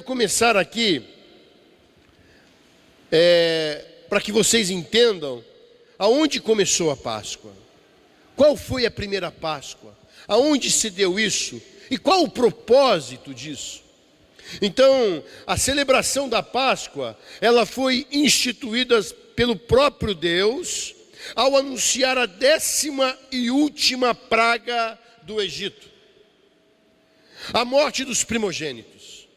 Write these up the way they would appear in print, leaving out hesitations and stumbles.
começar aqui, para que vocês entendam aonde começou a Páscoa. Qual foi a primeira Páscoa? Aonde se deu isso? E qual o propósito disso? Então, a celebração da Páscoa, ela foi instituída pelo próprio Deus ao anunciar a 10ª e última praga do Egito, a morte dos primogênitos.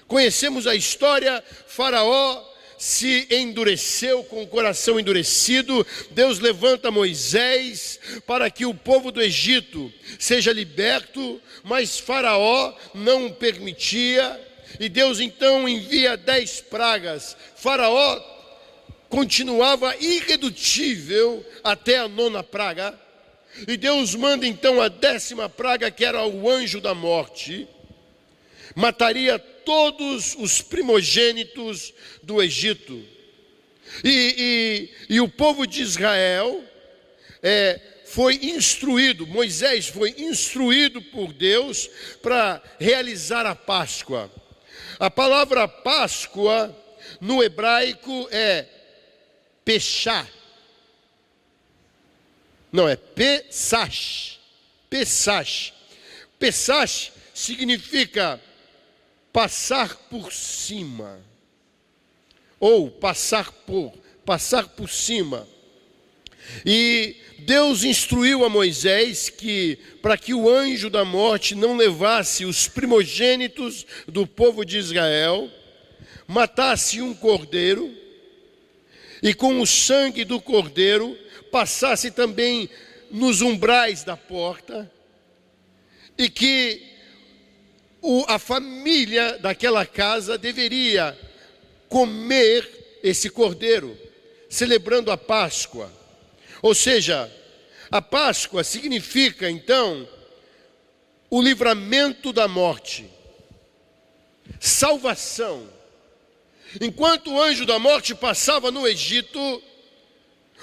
Conhecemos a história. Faraó se endureceu, com o coração endurecido. Deus levanta Moisés para que o povo do Egito seja liberto, mas Faraó não permitia, e Deus então envia 10 pragas. Faraó continuava irredutível até a 9ª praga, e Deus manda então a 10ª praga, que era o anjo da morte. Mataria todos os primogênitos do Egito. E o povo de Israel foi instruído, Moisés foi instruído por Deus para realizar a Páscoa. A palavra Páscoa no hebraico é Peshá. Não, é Pesash. Pesash. Pesash significa passar por cima, ou passar por cima. E Deus instruiu a Moisés que, para que o anjo da morte não levasse os primogênitos do povo de Israel, matasse um cordeiro, e com o sangue do cordeiro passasse também nos umbrais da porta, e que a família daquela casa deveria comer esse cordeiro, celebrando a Páscoa. Ou seja, a Páscoa significa então o livramento da morte, salvação. Enquanto o anjo da morte passava no Egito,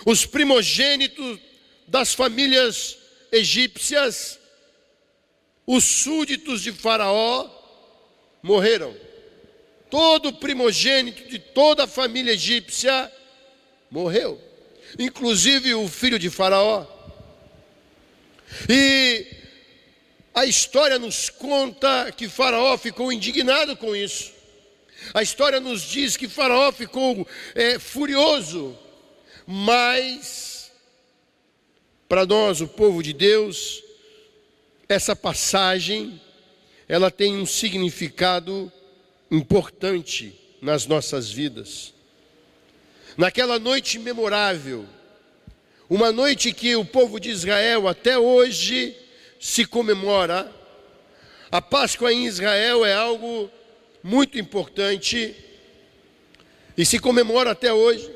os primogênitos das famílias egípcias, os súditos de Faraó, morreram. Todo primogênito de toda a família egípcia morreu, inclusive o filho de Faraó. E a história nos conta que Faraó ficou indignado com isso. A história nos diz que Faraó ficou furioso, mas para nós, o povo de Deus, essa passagem, ela tem um significado importante nas nossas vidas. Naquela noite memorável, uma noite que o povo de Israel até hoje se comemora, a Páscoa em Israel é algo muito importante e se comemora até hoje.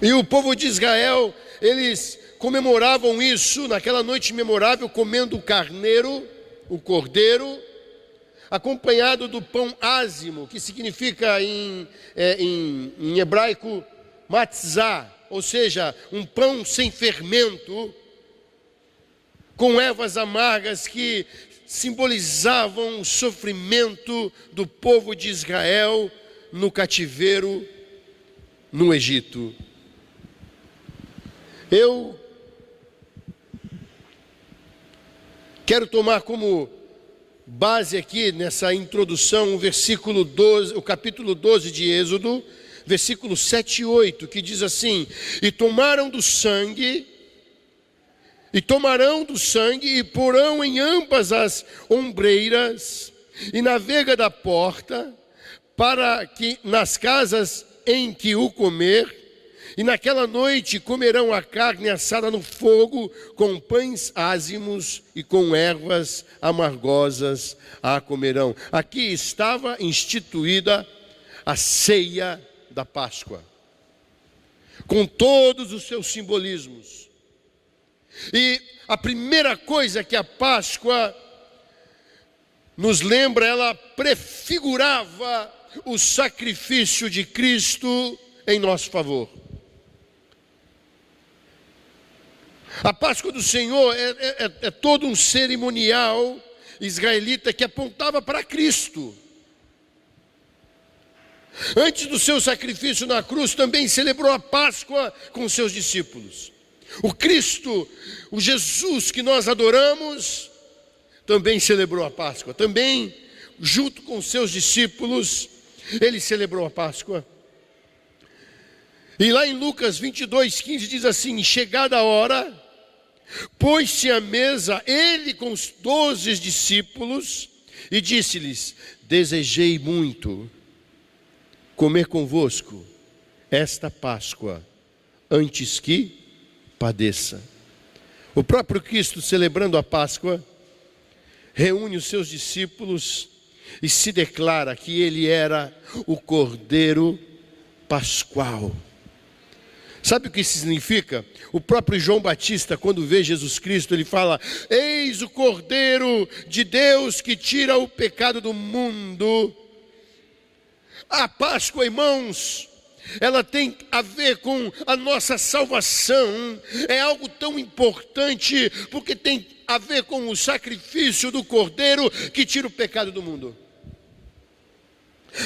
E o povo de Israel, eles comemoravam isso naquela noite memorável, comendo o carneiro, o cordeiro, acompanhado do pão ázimo, que significa em hebraico matzah, ou seja, um pão sem fermento, com ervas amargas que simbolizavam o sofrimento do povo de Israel no cativeiro no Egito. Eu quero tomar como base aqui nessa introdução o versículo 12, o capítulo 12 de Êxodo, versículos 7 e 8, que diz assim: E tomarão do sangue, e porão em ambas as ombreiras e na vega da porta, para que nas casas em que o comer, e naquela noite comerão a carne assada no fogo, com pães ázimos e com ervas amargosas a comerão. Aqui estava instituída a ceia da Páscoa, com todos os seus simbolismos. E a primeira coisa que a Páscoa nos lembra, ela prefigurava o sacrifício de Cristo em nosso favor. A Páscoa do Senhor é todo um cerimonial israelita que apontava para Cristo. Antes do seu sacrifício na cruz, também celebrou a Páscoa com seus discípulos. O Cristo, o Jesus que nós adoramos, também celebrou a Páscoa. Também, junto com seus discípulos, ele celebrou a Páscoa. E lá em Lucas 22:15 diz assim: chegada a hora, pôs-se à mesa ele com os 12 discípulos e disse-lhes: desejei muito comer convosco esta Páscoa, antes que padeça. O próprio Cristo, celebrando a Páscoa, reúne os seus discípulos e se declara que ele era o Cordeiro Pascual. Sabe o que isso significa? O próprio João Batista, quando vê Jesus Cristo, ele fala: eis o Cordeiro de Deus que tira o pecado do mundo. A Páscoa, irmãos, ela tem a ver com a nossa salvação. É algo tão importante, porque tem a ver com o sacrifício do Cordeiro que tira o pecado do mundo.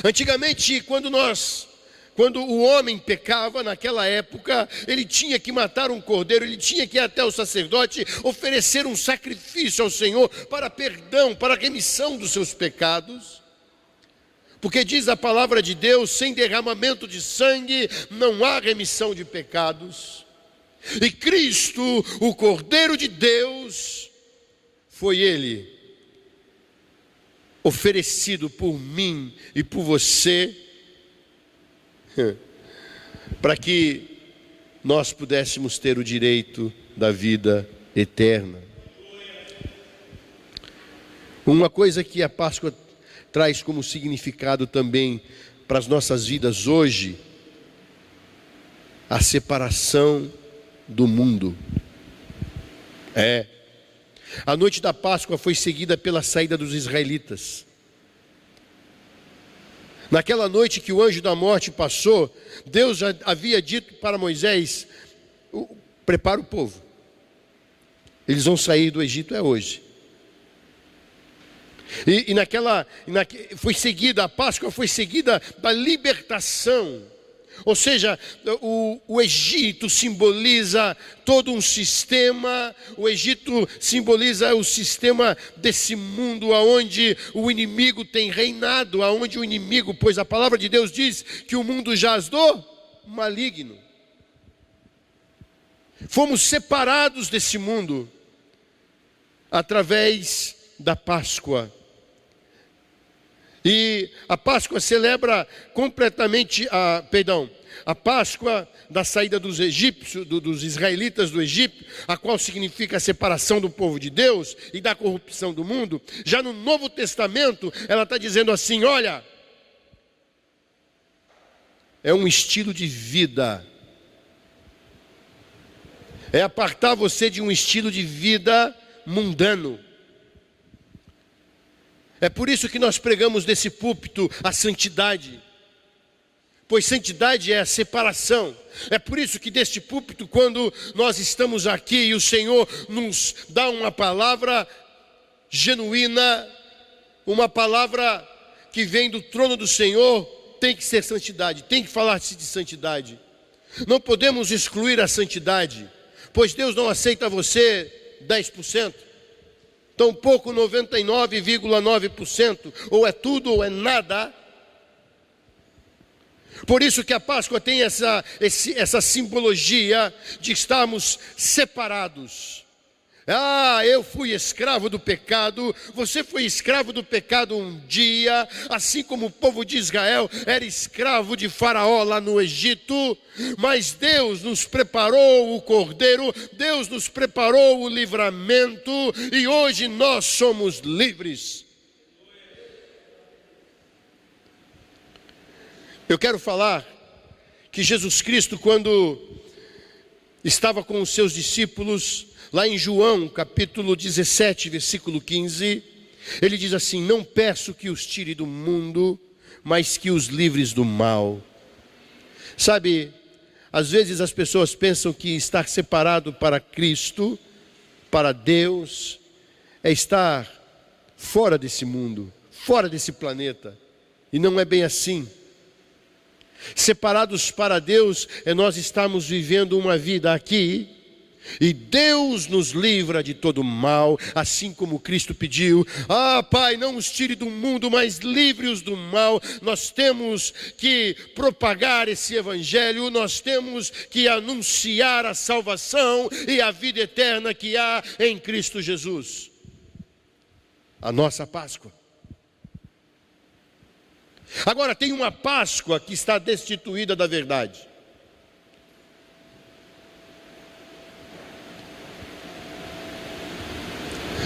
Antigamente, quando o homem pecava, naquela época, ele tinha que matar um cordeiro, ele tinha que ir até o sacerdote, oferecer um sacrifício ao Senhor para perdão, para remissão dos seus pecados. Porque diz a palavra de Deus: sem derramamento de sangue não há remissão de pecados. E Cristo, o Cordeiro de Deus, foi ele oferecido por mim e por você, para que nós pudéssemos ter o direito da vida eterna. Uma coisa que a Páscoa traz como significado também para as nossas vidas hoje: a separação do mundo. A noite da Páscoa foi seguida pela saída dos israelitas. Naquela noite que o anjo da morte passou, Deus já havia dito para Moisés: prepara o povo, eles vão sair do Egito hoje. Foi seguida, a Páscoa foi seguida da libertação. Ou seja, o Egito simboliza todo um sistema. O Egito simboliza o sistema desse mundo onde o inimigo tem reinado, aonde o inimigo, pois a palavra de Deus diz que o mundo jaz do maligno. Fomos separados desse mundo através da Páscoa. E a Páscoa celebra completamente a Páscoa da saída dos egípcios, dos israelitas do Egito, a qual significa a separação do povo de Deus e da corrupção do mundo. Já no Novo Testamento, ela está dizendo assim: olha, é um estilo de vida. É apartar você de um estilo de vida mundano. É por isso que nós pregamos desse púlpito a santidade, pois santidade é a separação. É por isso que deste púlpito, quando nós estamos aqui e o Senhor nos dá uma palavra genuína, uma palavra que vem do trono do Senhor, tem que ser santidade, tem que falar-se de santidade. Não podemos excluir a santidade, pois Deus não aceita você 10%. Tampouco 99,9%, ou é tudo ou é nada. Por isso que a Páscoa tem essa simbologia de estarmos separados. Eu fui escravo do pecado, você foi escravo do pecado um dia, assim como o povo de Israel era escravo de Faraó lá no Egito, mas Deus nos preparou o Cordeiro, Deus nos preparou o livramento, e hoje nós somos livres. Eu quero falar que Jesus Cristo, quando estava com os seus discípulos, lá em João, capítulo 17, versículo 15, ele diz assim: não peço que os tire do mundo, mas que os livres do mal. Sabe, às vezes as pessoas pensam que estar separado para Cristo, para Deus, é estar fora desse mundo, fora desse planeta. E não é bem assim. Separados para Deus é nós estarmos vivendo uma vida aqui, e Deus nos livra de todo mal, assim como Cristo pediu. Pai, não os tire do mundo, mas livre-os do mal. Nós temos que propagar esse evangelho, nós temos que anunciar a salvação e a vida eterna que há em Cristo Jesus. A nossa Páscoa. Agora, tem uma Páscoa que está destituída da verdade.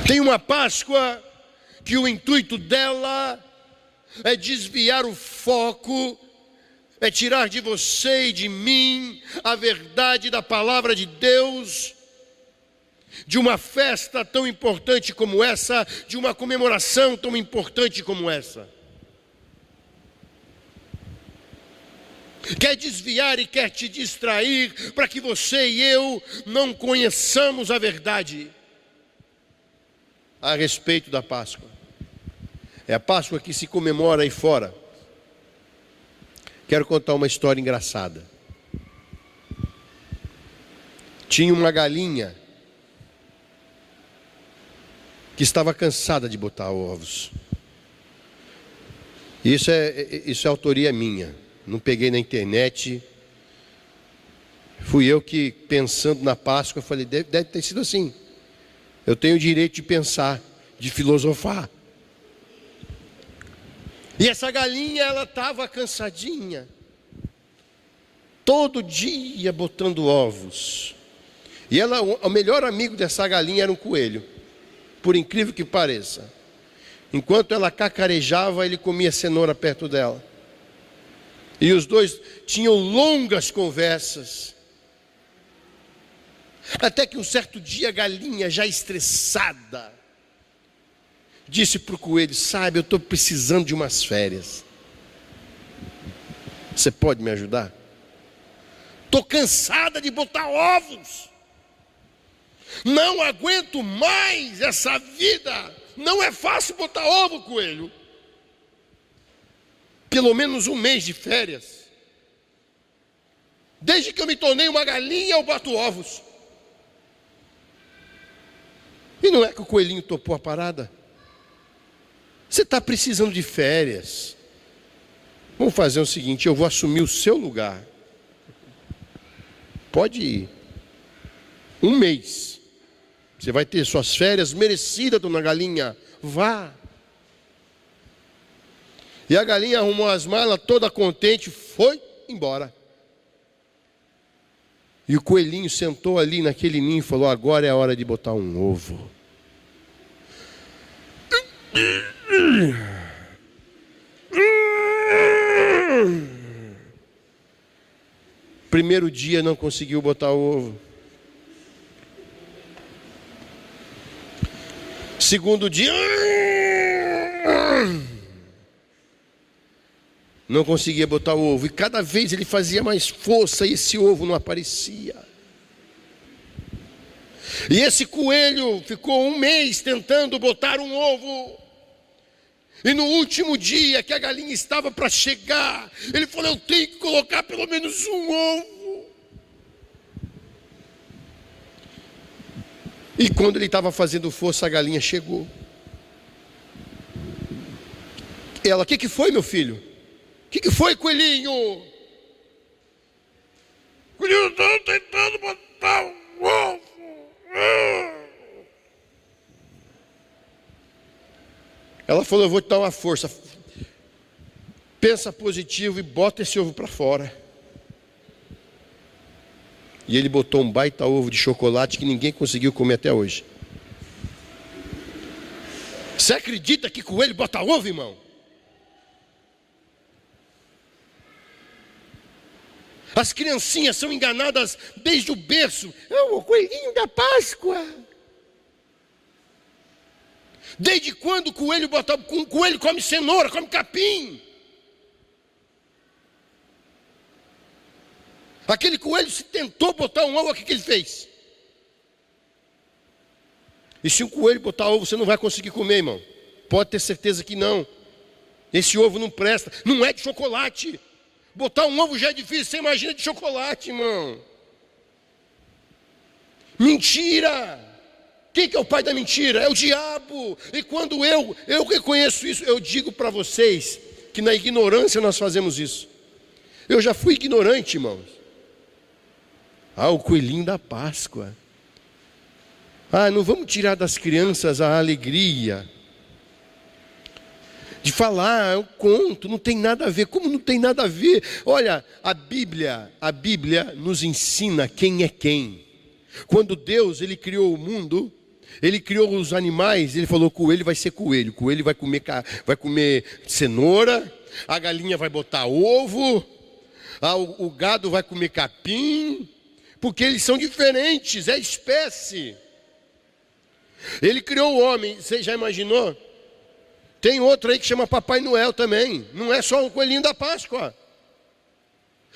Tem uma Páscoa que o intuito dela é desviar o foco, é tirar de você e de mim a verdade da palavra de Deus, de uma festa tão importante como essa, de uma comemoração tão importante como essa. Quer desviar e quer te distrair para que você e eu não conheçamos a verdade a respeito da Páscoa. É a Páscoa que se comemora aí fora. Quero contar uma história engraçada. Tinha uma galinha que estava cansada de botar ovos. Isso é autoria minha. Não peguei na internet. Fui eu que, pensando na Páscoa, falei, deve ter sido assim. Eu tenho o direito de pensar, de filosofar. E essa galinha, ela estava cansadinha. Todo dia botando ovos. E ela, o melhor amigo dessa galinha era um coelho. Por incrível que pareça. Enquanto ela cacarejava, ele comia cenoura perto dela. E os dois tinham longas conversas. Até que um certo dia a galinha, já estressada, disse para o coelho, sabe, eu estou precisando de umas férias. Você pode me ajudar? Estou cansada de botar ovos. Não aguento mais essa vida. Não é fácil botar ovo, coelho. Pelo menos um mês de férias. Desde que eu me tornei uma galinha, eu boto ovos. E não é que o coelhinho topou a parada? Você está precisando de férias. Vamos fazer o seguinte, eu vou assumir o seu lugar. Pode ir. Um mês. Você vai ter suas férias merecidas, dona galinha. Vá. E a galinha arrumou as malas, toda contente, foi embora. E o coelhinho sentou ali naquele ninho e falou, agora é a hora de botar um ovo. Primeiro dia não conseguiu botar ovo. Segundo dia, não conseguia botar o ovo. E cada vez ele fazia mais força e esse ovo não aparecia. E esse coelho ficou um mês tentando botar um ovo. E no último dia que a galinha estava para chegar, ele falou, eu tenho que colocar pelo menos um ovo. E quando ele estava fazendo força, a galinha chegou. Ela, o que foi, meu filho? O que foi, coelhinho? Coelhinho, estou tentando botar um ovo. Ela falou, eu vou te dar uma força. Pensa positivo e bota esse ovo para fora. E ele botou um baita ovo de chocolate que ninguém conseguiu comer até hoje. Você acredita que coelho bota ovo, irmão? As criancinhas são enganadas desde o berço. É o coelhinho da Páscoa. Desde quando o coelho come cenoura, come capim? Aquele coelho se tentou botar um ovo, o que ele fez? E se um coelho botar ovo, você não vai conseguir comer, irmão. Pode ter certeza que não. Esse ovo não presta, não é de chocolate. Botar um ovo já é difícil, você imagina de chocolate, irmão. Mentira! Quem que é o pai da mentira? É o diabo. E quando eu reconheço isso, eu digo para vocês que na ignorância nós fazemos isso. Eu já fui ignorante, irmãos. O coelhinho da Páscoa. Não vamos tirar das crianças a alegria de falar, eu conto, não tem nada a ver. Como não tem nada a ver? Olha, a Bíblia nos ensina quem é quem. Quando Deus, Ele criou o mundo, Ele criou os animais, Ele falou, coelho vai ser coelho. O coelho vai comer cenoura, a galinha vai botar ovo, o gado vai comer capim, porque eles são diferentes, é espécie. Ele criou o homem, você já imaginou? Tem outro aí que chama Papai Noel também. Não é só o coelhinho da Páscoa.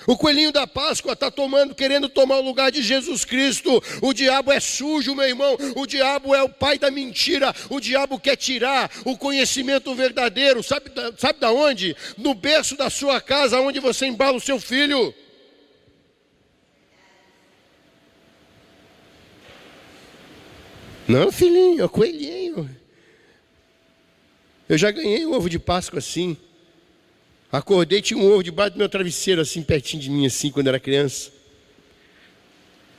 O coelhinho da Páscoa está querendo tomar o lugar de Jesus Cristo. O diabo é sujo, meu irmão. O diabo é o pai da mentira. O diabo quer tirar o conhecimento verdadeiro. Sabe da onde? No berço da sua casa, onde você embala o seu filho. Não, filhinho, é o coelhinho. Eu já ganhei um ovo de Páscoa assim. Acordei, tinha um ovo debaixo do meu travesseiro, assim, pertinho de mim, assim, quando era criança.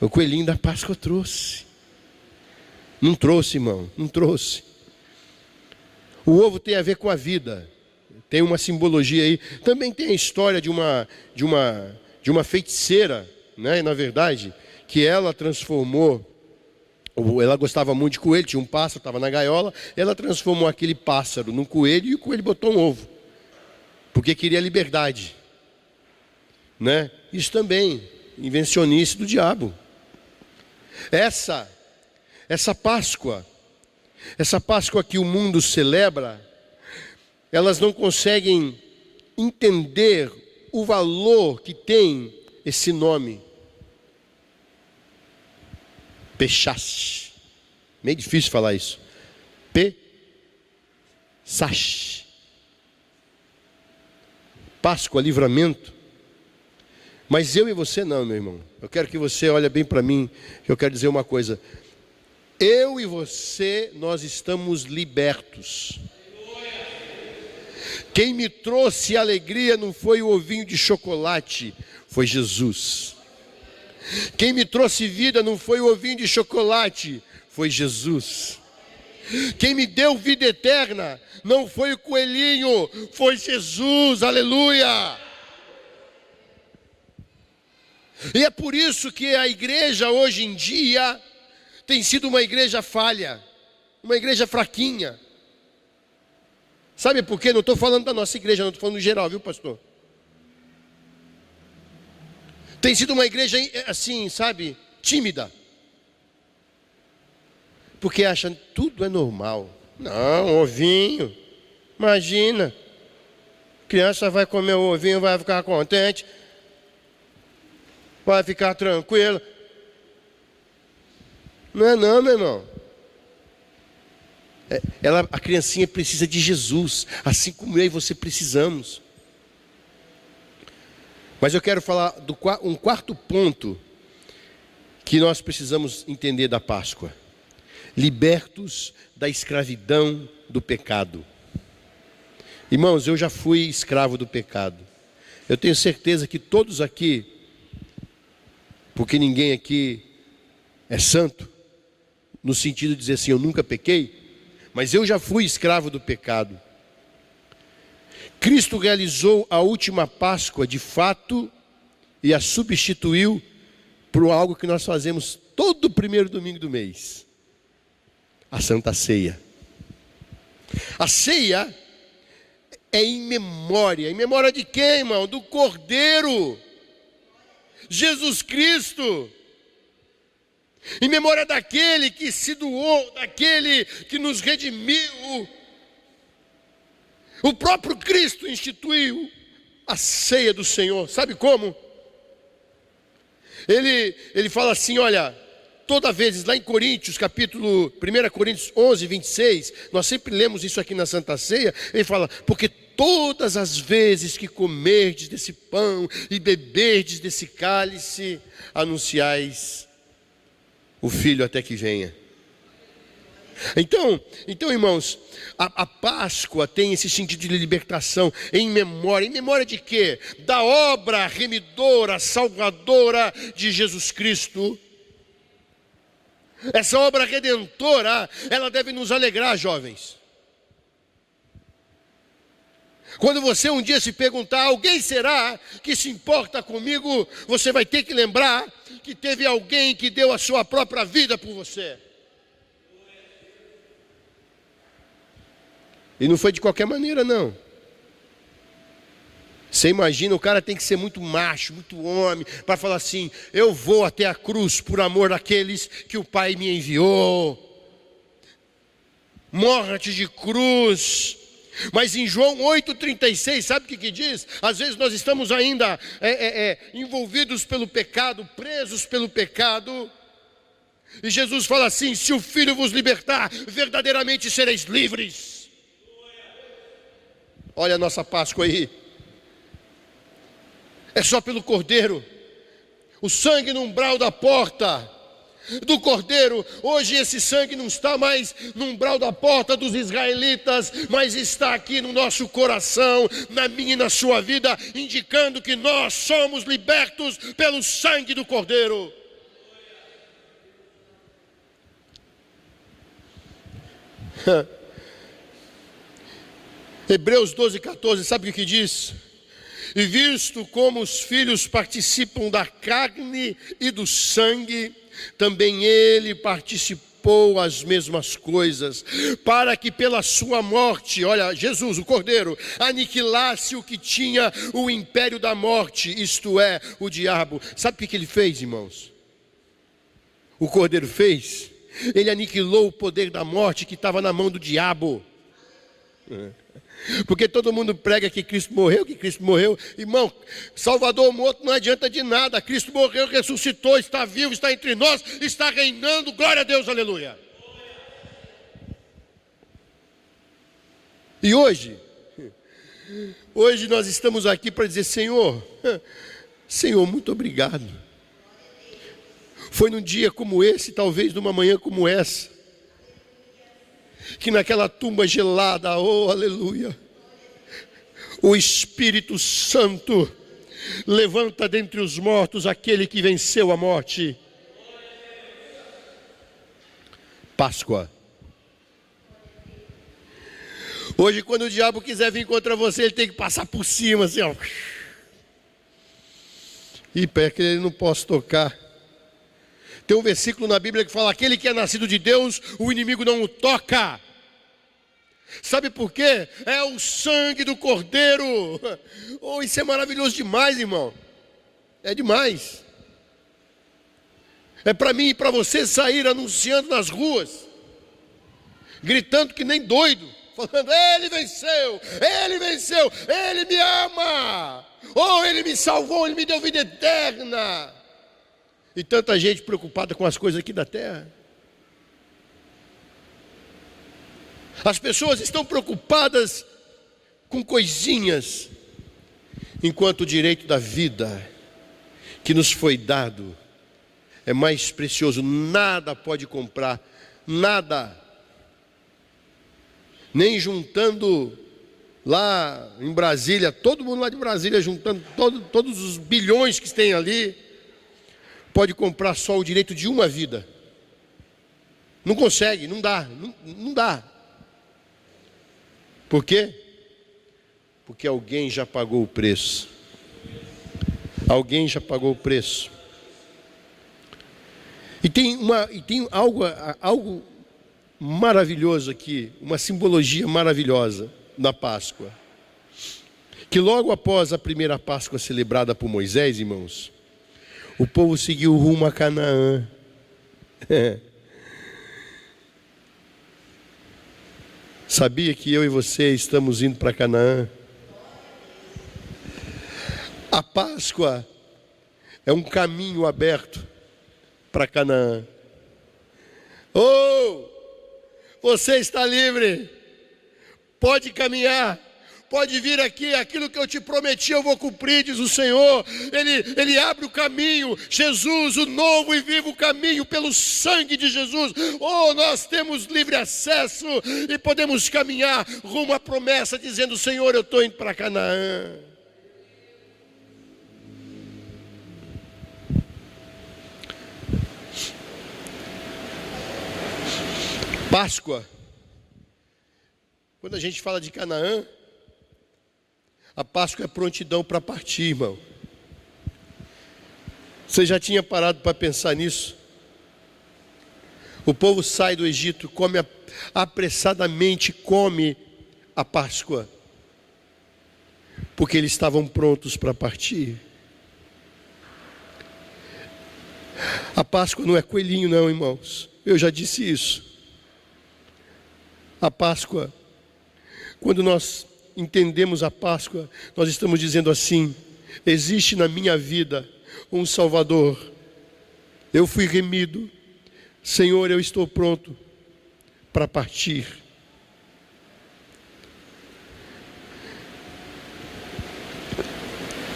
O coelhinho da Páscoa trouxe. Não trouxe, irmão, não trouxe. O ovo tem a ver com a vida. Tem uma simbologia aí. Também tem a história de uma feiticeira, né, na verdade, que ela transformou. Ela gostava muito de coelho, tinha um pássaro, estava na gaiola. Ela transformou aquele pássaro num coelho e o coelho botou um ovo. Porque queria liberdade, né? Isso também, invencionice do diabo. Essa Páscoa que o mundo celebra, elas não conseguem entender o valor que tem esse nome. Pesach. Meio difícil falar isso. Pesach. Páscoa, livramento. Mas eu e você não, meu irmão. Eu quero que você olhe bem para mim. Eu quero dizer uma coisa. Eu e você, nós estamos libertos. Quem me trouxe alegria não foi o ovinho de chocolate, foi Jesus. Quem me trouxe vida não foi o ovinho de chocolate, foi Jesus. Quem me deu vida eterna não foi o coelhinho, foi Jesus, aleluia. E é por isso que a igreja hoje em dia tem sido uma igreja falha, uma igreja fraquinha. Sabe por quê? Não estou falando da nossa igreja, não estou falando no geral, viu, pastor? Tem sido uma igreja assim, sabe, tímida. Porque acha que tudo é normal. Não, ovinho, imagina. Criança vai comer o ovinho, vai ficar contente. Vai ficar tranquila. Não é não, meu irmão. A criancinha precisa de Jesus, assim como eu e você precisamos. Mas eu quero falar um quarto ponto que nós precisamos entender da Páscoa. Libertos da escravidão do pecado. Irmãos, eu já fui escravo do pecado. Eu tenho certeza que todos aqui, porque ninguém aqui é santo, no sentido de dizer assim, eu nunca pequei, mas eu já fui escravo do pecado. Cristo realizou a última Páscoa de fato e a substituiu por algo que nós fazemos todo primeiro domingo do mês. A Santa Ceia. A ceia é em memória. Em memória de quem, irmão? Do Cordeiro. Jesus Cristo. Em memória daquele que se doou, daquele que nos redimiu. O próprio Cristo instituiu a ceia do Senhor. Sabe como? Ele fala assim, olha, toda vez, lá em Coríntios, capítulo 1 Coríntios 11, 26, nós sempre lemos isso aqui na Santa Ceia, ele fala, porque todas as vezes que comerdes desse pão e beberdes desse cálice, anunciais o Filho até que venha. Então irmãos, a Páscoa tem esse sentido de libertação em memória de quê? Da obra remidora, salvadora de Jesus Cristo. Essa obra redentora, ela deve nos alegrar, jovens. Quando você um dia se perguntar, alguém será que se importa comigo? Você vai ter que lembrar que teve alguém que deu a sua própria vida por você. E não foi de qualquer maneira, não. Você imagina, o cara tem que ser muito macho, muito homem, para falar assim, eu vou até a cruz por amor daqueles que o Pai me enviou. Morte de cruz. Mas em João 8,36, sabe o que diz? Às vezes nós estamos ainda envolvidos pelo pecado, presos pelo pecado. E Jesus fala assim, se o Filho vos libertar, verdadeiramente sereis livres. Olha a nossa Páscoa aí. É só pelo Cordeiro. O sangue no umbral da porta do Cordeiro. Hoje esse sangue não está mais no umbral da porta dos israelitas, mas está aqui no nosso coração, na minha e na sua vida, indicando que nós somos libertos pelo sangue do Cordeiro. Hebreus 12:14, sabe o que diz? E visto como os filhos participam da carne e do sangue, também ele participou as mesmas coisas, para que pela sua morte, olha, Jesus, o Cordeiro, aniquilasse o que tinha o império da morte, isto é, o diabo. Sabe o que ele fez, irmãos? O Cordeiro fez? Ele aniquilou o poder da morte que estava na mão do diabo. Porque todo mundo prega que Cristo morreu, irmão, Salvador morto não adianta de nada. Cristo morreu, ressuscitou, está vivo, está entre nós, está reinando, glória a Deus, aleluia. E hoje nós estamos aqui para dizer, Senhor, muito obrigado. Foi num dia como esse, talvez numa manhã como essa, que naquela tumba gelada, oh aleluia, o Espírito Santo levanta dentre os mortos aquele que venceu a morte. Páscoa. Hoje quando o diabo quiser vir contra você, ele tem que passar por cima assim, ó. E pé que ele não posso tocar. Tem um versículo na Bíblia que fala, aquele que é nascido de Deus, o inimigo não o toca. Sabe por quê? É o sangue do Cordeiro. Oh, isso é maravilhoso demais, irmão. É demais. É para mim e para você sair anunciando nas ruas, gritando que nem doido, falando, ele venceu, ele me ama. Oh, ele me salvou, ele me deu vida eterna. E tanta gente preocupada com as coisas aqui da terra. As pessoas estão preocupadas com coisinhas, enquanto o direito da vida que nos foi dado é mais precioso. Nada pode comprar, nada. Nem juntando lá em Brasília, todo mundo lá de Brasília juntando todos os bilhões que tem ali, pode comprar só o direito de uma vida. Não consegue, não dá. Por quê? Porque alguém já pagou o preço. Alguém já pagou o preço. E tem algo maravilhoso aqui, uma simbologia maravilhosa na Páscoa. Que logo após a primeira Páscoa celebrada por Moisés, irmãos, o povo seguiu rumo a Canaã. Sabia que eu e você estamos indo para Canaã? A Páscoa é um caminho aberto para Canaã. Oh, você está livre, pode caminhar, pode vir aqui, aquilo que eu te prometi eu vou cumprir, diz o Senhor. Ele abre o caminho, Jesus, o novo e vivo caminho, pelo sangue de Jesus. Oh, nós temos livre acesso e podemos caminhar rumo à promessa, dizendo: Senhor, eu estou indo para Canaã. Páscoa, quando a gente fala de Canaã, a Páscoa é prontidão para partir, irmão. Você já tinha parado para pensar nisso? O povo sai do Egito, come apressadamente, come a Páscoa, porque eles estavam prontos para partir. A Páscoa não é coelhinho não, irmãos, eu já disse isso. A Páscoa, quando nós entendemos a Páscoa, nós estamos dizendo assim: existe na minha vida um Salvador, eu fui remido, Senhor, eu estou pronto para partir.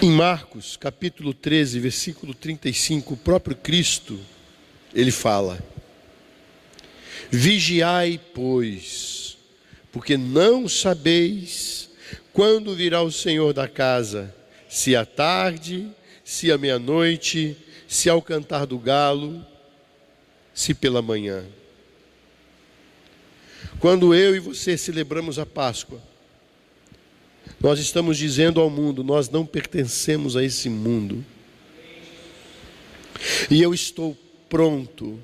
Em Marcos, capítulo 13, versículo 35, o próprio Cristo, ele fala: vigiai, pois, porque não sabeis quando virá o Senhor da casa, se à tarde, se à meia-noite, se ao cantar do galo, se pela manhã. Quando eu e você celebramos a Páscoa, nós estamos dizendo ao mundo: nós não pertencemos a esse mundo, e eu estou pronto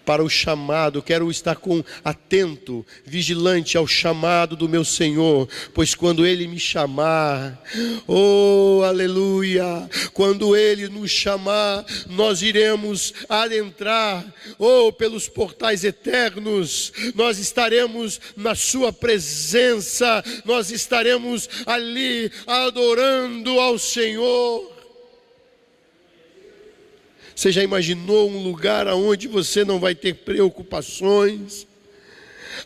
para o chamado, quero estar atento, vigilante ao chamado do meu Senhor, pois quando Ele me chamar, oh aleluia, quando Ele nos chamar, nós iremos adentrar, oh pelos portais eternos, nós estaremos na sua presença, nós estaremos ali adorando ao Senhor. Você já imaginou um lugar onde você não vai ter preocupações,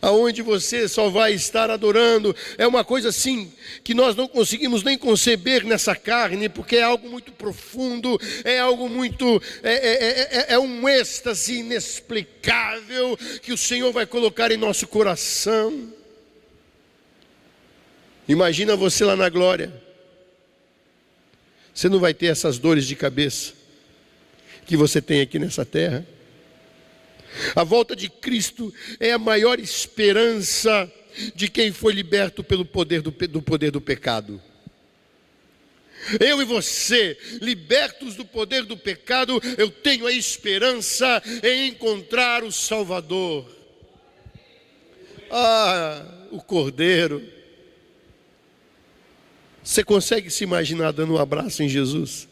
aonde você só vai estar adorando? É uma coisa assim que nós não conseguimos nem conceber nessa carne, porque é algo muito profundo, é algo muito, é um êxtase inexplicável que o Senhor vai colocar em nosso coração. Imagina você lá na glória, você não vai ter essas dores de cabeça que você tem aqui nessa terra. A volta de Cristo é a maior esperança de quem foi liberto pelo poder do pecado. Eu e você, libertos do poder do pecado, eu tenho a esperança em encontrar o Salvador. Ah, o Cordeiro. Você consegue se imaginar dando um abraço em Jesus?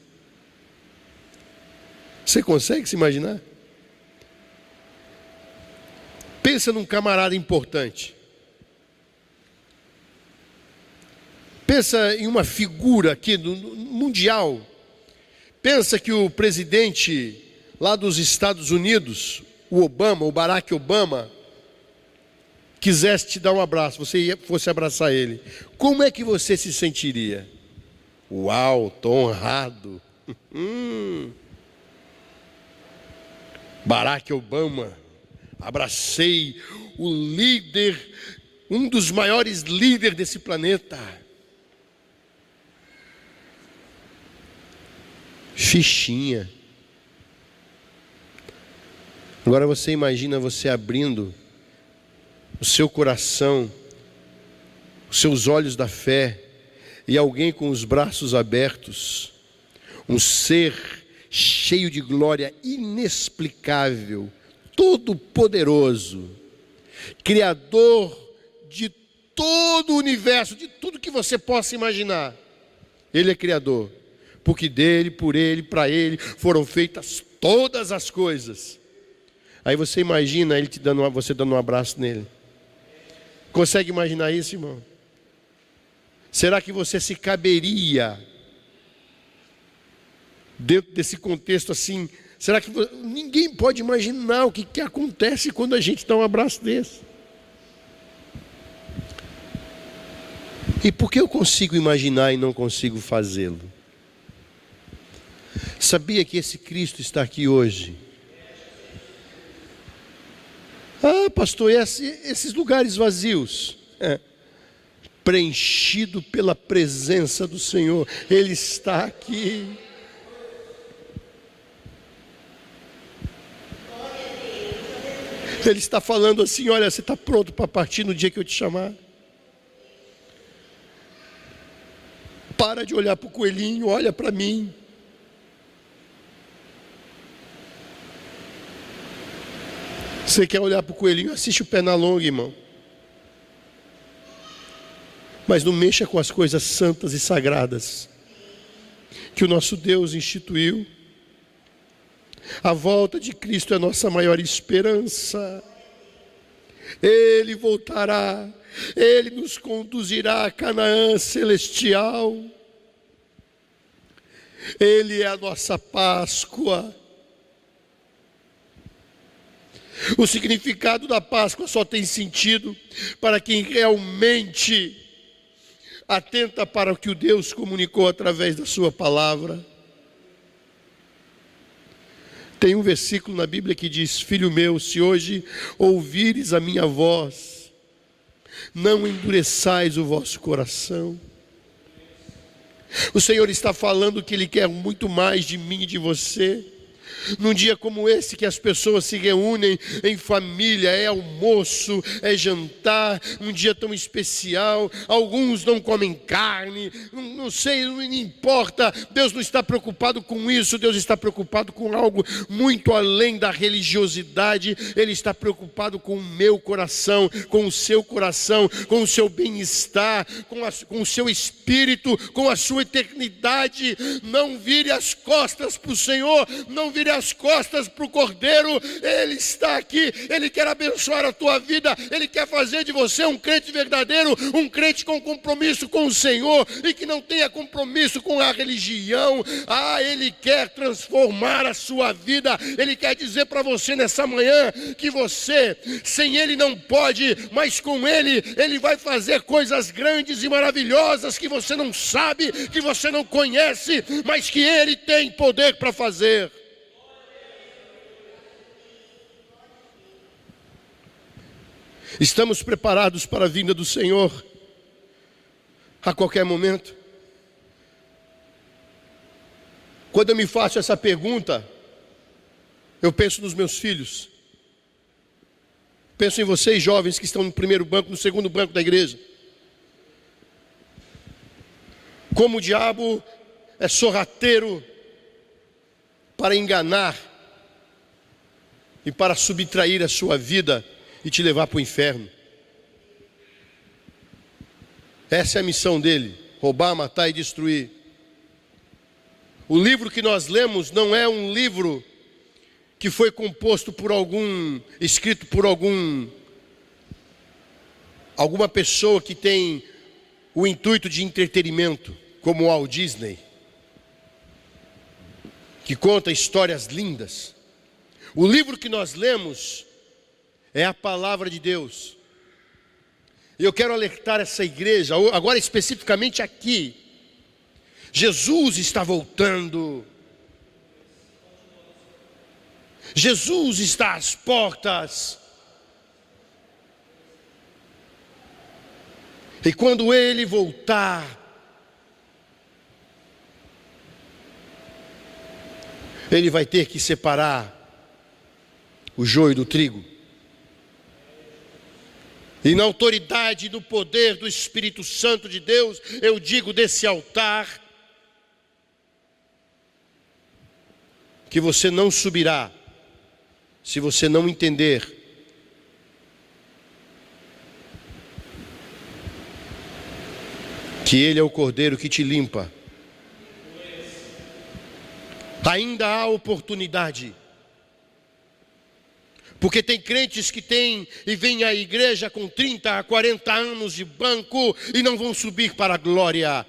Você consegue se imaginar? Pensa num camarada importante. Pensa em uma figura aqui mundial. Pensa que o presidente lá dos Estados Unidos, o Barack Obama, quisesse te dar um abraço, você fosse abraçar ele. Como é que você se sentiria? Uau, estou honrado. Barack Obama, abracei o líder, um dos maiores líderes desse planeta. Fichinha. Agora você imagina você abrindo o seu coração, os seus olhos da fé, e alguém com os braços abertos, um ser cheio de glória inexplicável, todo-poderoso, Criador de todo o universo, de tudo que você possa imaginar. Ele é Criador, porque dele, por ele, para ele foram feitas todas as coisas. Aí você imagina ele você dando um abraço nele. Consegue imaginar isso, irmão? Será que você se caberia dentro desse contexto assim, Será que ninguém pode imaginar o que acontece quando a gente dá um abraço desse? E por que eu consigo imaginar e não consigo fazê-lo? Sabia que esse Cristo está aqui hoje? Ah, pastor, esses lugares vazios? Preenchido pela presença do Senhor. Ele está aqui. Ele está falando assim: olha, você está pronto para partir no dia que eu te chamar? Para de olhar para o coelhinho, olha para mim. Você quer olhar para o coelhinho? Assiste o Pernalonga, irmão. Mas não mexa com as coisas santas e sagradas que o nosso Deus instituiu. A volta de Cristo é a nossa maior esperança. Ele voltará, Ele nos conduzirá a Canaã celestial. Ele é a nossa Páscoa. O significado da Páscoa só tem sentido para quem realmente atenta para o que o Deus comunicou através da sua palavra. Tem um versículo na Bíblia que diz: filho meu, se hoje ouvires a minha voz, não endureçais o vosso coração. O Senhor está falando que Ele quer muito mais de mim e de você. Num dia como esse, que as pessoas se reúnem em família, é almoço, é jantar, um dia tão especial, alguns não comem carne, não sei, não importa, Deus não está preocupado com isso, Deus está preocupado com algo muito além da religiosidade. Ele está preocupado com o meu coração, com o seu coração, com o seu bem-estar, com o seu espírito, com a sua eternidade. Não vire as costas para o Senhor, não vire as costas para o Cordeiro. Ele está aqui, Ele quer abençoar a tua vida, Ele quer fazer de você um crente verdadeiro, um crente com compromisso com o Senhor e que não tenha compromisso com a religião. Ele quer transformar a sua vida. Ele quer dizer para você nessa manhã que você, sem Ele não pode, mas com Ele, Ele vai fazer coisas grandes e maravilhosas que você não sabe, que você não conhece, mas que Ele tem poder para fazer. Estamos preparados para a vinda do Senhor a qualquer momento? Quando eu me faço essa pergunta, eu penso nos meus filhos. Penso em vocês jovens que estão no primeiro banco, no segundo banco da igreja. Como o diabo é sorrateiro para enganar e para subtrair a sua vida e te levar para o inferno. Essa é a missão dele: roubar, matar e destruir. O livro que nós lemos não é um livro que foi composto por escrito por alguma pessoa que tem o intuito de entretenimento, como o Walt Disney, que conta histórias lindas. O livro que nós lemos é a palavra de Deus. E eu quero alertar essa igreja, agora especificamente aqui. Jesus está voltando. Jesus está às portas. E quando Ele voltar, Ele vai ter que separar o joio do trigo. E na autoridade do poder do Espírito Santo de Deus, eu digo desse altar, que você não subirá, se você não entender que Ele é o Cordeiro que te limpa. Ainda há oportunidade. Porque tem crentes que vêm à igreja com 30 a 40 anos de banco e não vão subir para a glória.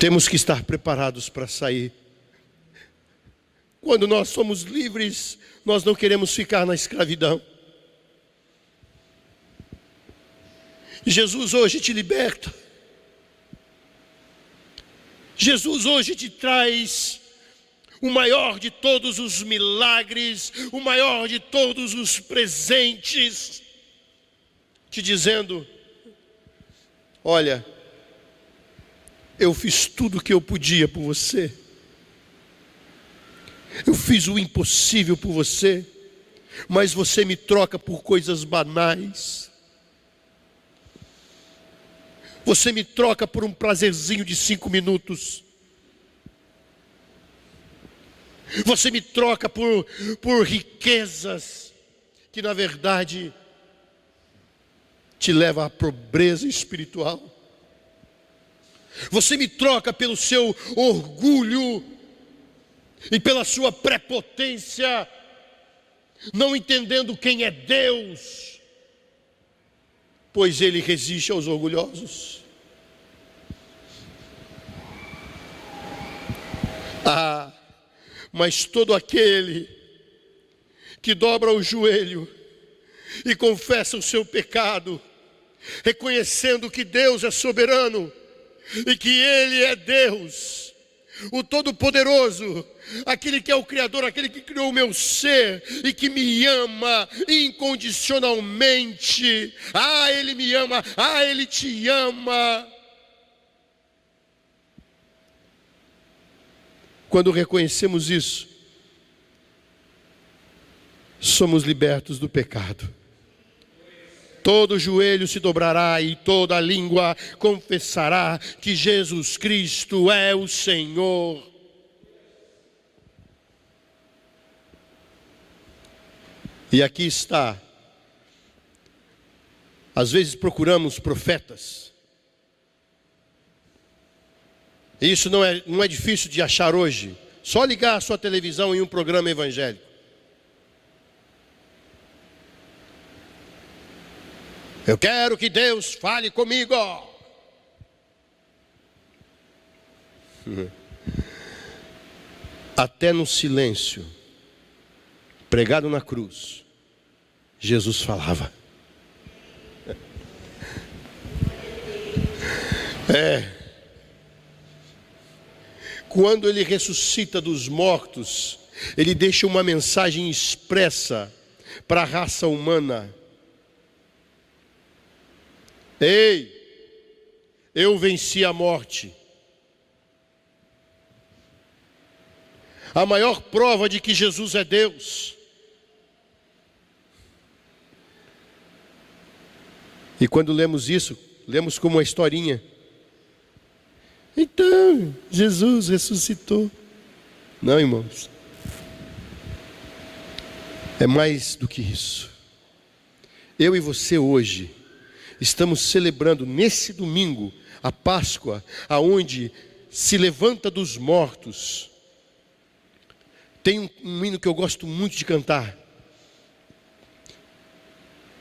Temos que estar preparados para sair. Quando nós somos livres, nós não queremos ficar na escravidão. Jesus hoje te liberta. Jesus hoje te traz o maior de todos os milagres, o maior de todos os presentes, te dizendo: olha, eu fiz tudo o que eu podia por você. Eu fiz o impossível por você, mas você me troca por coisas banais. Você me troca por um prazerzinho de 5 minutos. Você me troca por riquezas que na verdade te leva à pobreza espiritual. Você me troca pelo seu orgulho e pela sua prepotência, não entendendo quem é Deus, pois Ele resiste aos orgulhosos. Mas todo aquele que dobra o joelho e confessa o seu pecado, reconhecendo que Deus é soberano e que Ele é Deus, o Todo-Poderoso, aquele que é o Criador, aquele que criou o meu ser e que me ama incondicionalmente. Ele me ama, Ele te ama. Quando reconhecemos isso, somos libertos do pecado. Todo joelho se dobrará e toda língua confessará que Jesus Cristo é o Senhor. E aqui está. Às vezes procuramos profetas. E isso não é difícil de achar hoje. Só ligar a sua televisão em um programa evangélico. Eu quero que Deus fale comigo. Até no silêncio, pregado na cruz, Jesus falava. Quando Ele ressuscita dos mortos, Ele deixa uma mensagem expressa para a raça humana. Ei, eu venci a morte. A maior prova de que Jesus é Deus. E quando lemos isso, lemos como uma historinha. Então, Jesus ressuscitou. Não, irmãos. É mais do que isso. Eu e você hoje estamos celebrando nesse domingo a Páscoa, aonde se levanta dos mortos. Tem um hino que eu gosto muito de cantar.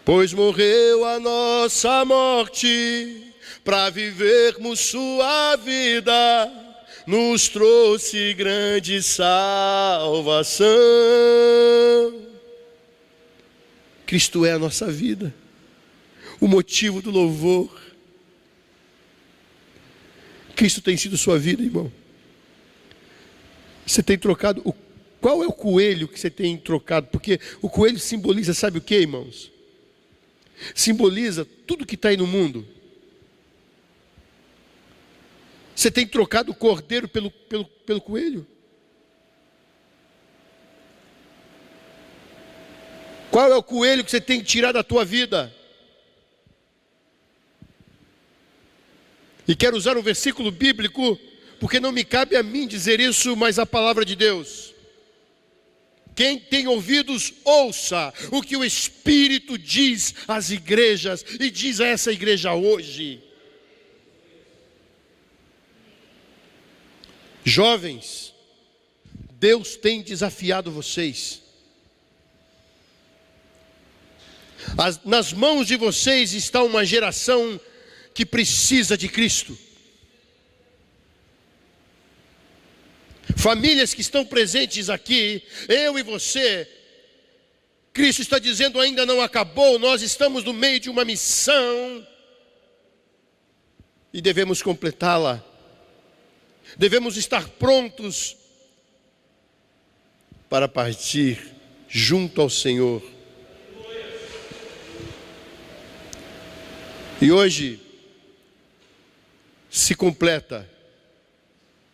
Pois morreu a nossa morte, para vivermos sua vida, nos trouxe grande salvação. Cristo é a nossa vida, o motivo do louvor. Cristo tem sido sua vida, irmão. Você tem trocado, qual é o coelho que você tem trocado? Porque o coelho simboliza, sabe o que, irmãos? Simboliza tudo que está aí no mundo. Você tem trocado o cordeiro pelo coelho? Qual é o coelho que você tem que tirar da tua vida? E quero usar um versículo bíblico, porque não me cabe a mim dizer isso, mas a palavra de Deus. Quem tem ouvidos, ouça o que o Espírito diz às igrejas, e diz a essa igreja hoje. Jovens, Deus tem desafiado vocês. Nas mãos de vocês está uma geração que precisa de Cristo. Famílias que estão presentes aqui, eu e você, Cristo está dizendo: ainda não acabou, nós estamos no meio de uma missão e devemos completá-la. Devemos estar prontos para partir junto ao Senhor. E hoje se completa,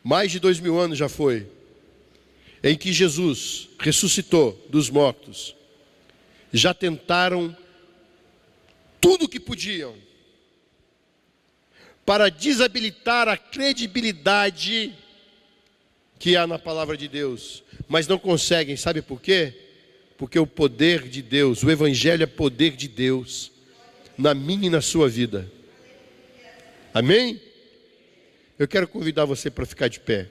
mais de 2000 anos já foi, em que Jesus ressuscitou dos mortos. Já tentaram tudo o que podiam para desabilitar a credibilidade que há na palavra de Deus, mas não conseguem. Sabe por quê? Porque o poder de Deus, o Evangelho é poder de Deus na minha e na sua vida. Amém? Eu quero convidar você para ficar de pé.